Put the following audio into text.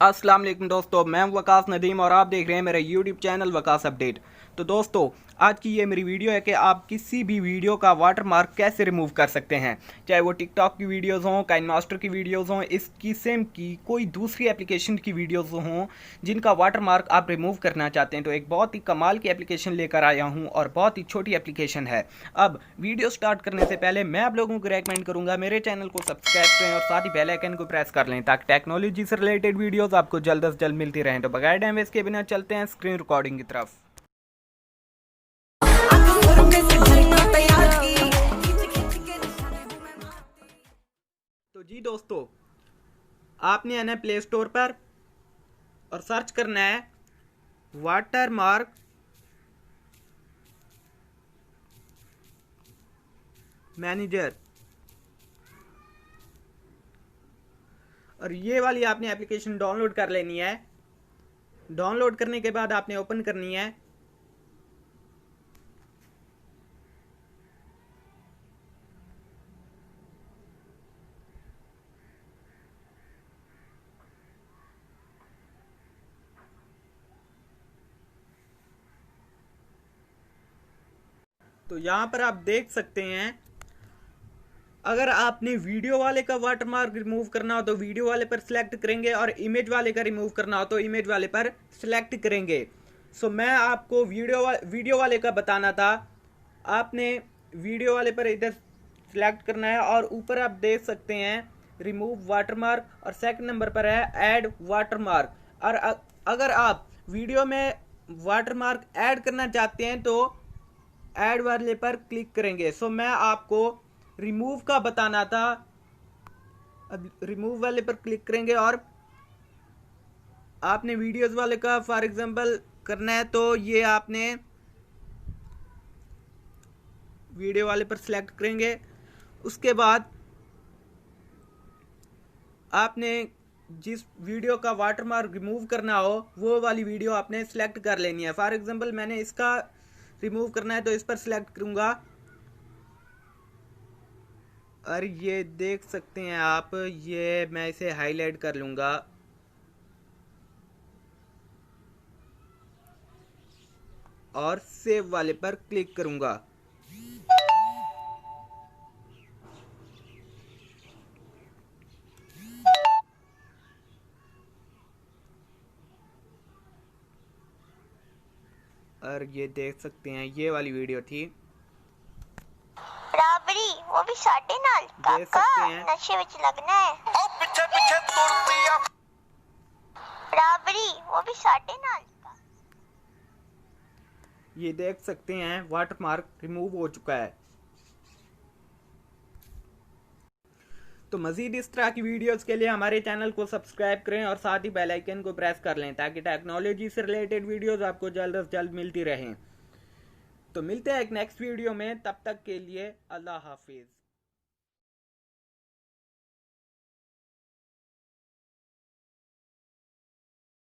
अस्सलाम वालेकुम दोस्तों, मैं हूं वकास नदीम और आप देख रहे हैं मेरा यूट्यूब चैनल वकास अपडेट। तो दोस्तों, आज की ये मेरी वीडियो है कि आप किसी भी वीडियो का वाटरमार्क कैसे रिमूव कर सकते हैं। चाहे वो टिकटॉक की वीडियोस हों, काइनमास्टर की वीडियोस हों, इस किस्म की कोई दूसरी एप्लीकेशन की वीडियोस हों जिनका वाटरमार्क आप रिमूव करना चाहते हैं, तो एक बहुत ही कमाल की एप्लीकेशन लेकर आया हूँ और बहुत ही छोटी एप्लीकेशन है। अब वीडियो स्टार्ट करने से पहले मैं आप लोगों को रेकमेंड करूँगा मेरे चैनल को सब्सक्राइब करें और साथ ही बेल आइकन को प्रेस कर लें ताकि टेक्नोलॉजी से रिलेटेड वीडियोस आपको जल्द से जल्द मिलती रहें। तो बगैर टाइम वेस्ट के बिना चलते हैं स्क्रीन रिकॉर्डिंग की तरफ। तो जी दोस्तों, आपने आना है प्ले स्टोर पर और सर्च करना है वाटरमार्क मैनेजर, और ये वाली आपने एप्लीकेशन डाउनलोड कर लेनी है। डाउनलोड करने के बाद आपने ओपन करनी है। तो यहाँ पर आप देख सकते हैं, अगर आपने वीडियो वाले का वाटरमार्क रिमूव करना हो तो वीडियो वाले पर सिलेक्ट करेंगे और इमेज वाले का रिमूव करना हो तो इमेज वाले पर सिलेक्ट करेंगे। सो मैं आपको वीडियो वाले का बताना था। आपने वीडियो वाले पर इधर सिलेक्ट करना है और ऊपर आप देख सकते हैं रिमूव वाटरमार्क और सेकंड नंबर पर है ऐड वाटरमार्क। और अगर आप वीडियो में वाटरमार्क ऐड करना चाहते हैं तो ऐड वाले पर क्लिक करेंगे। सो मैं आपको रिमूव का बताना था। अब रिमूव वाले पर क्लिक करेंगे और आपने वीडियोस वाले का फॉर एग्जांपल करना है तो ये आपने वीडियो वाले पर सिलेक्ट करेंगे। उसके बाद आपने जिस वीडियो का वाटरमार्क रिमूव करना हो वो वाली वीडियो आपने सिलेक्ट कर लेनी है। फॉर एग्जांपल मैंने इसका रिमूव करना है तो इस पर सिलेक्ट करूंगा और ये देख सकते हैं आप, ये मैं इसे हाईलाइट कर लूंगा और सेव वाले पर क्लिक करूंगा। और ये देख सकते हैं ये वाली वीडियो थी। राबड़ी वो भी साढ़े नाल देख सकते हैं नशे विच लगना है। ओ पीछे पीछे तुरती है राबड़ी वो भी साढ़े नाल। ये देख सकते हैं वाटरमार्क रिमूव हो चुका है। तो मज़ीद इस तरह की वीडियोस के लिए हमारे चैनल को सब्सक्राइब करें और साथ ही बेल आइकन को प्रेस कर लें ताकि टेक्नोलॉजी से रिलेटेड वीडियोस आपको जल्द से जल्द मिलती रहें। तो मिलते हैं एक नेक्स्ट वीडियो में, तब तक के लिए अल्लाह हाफिज़।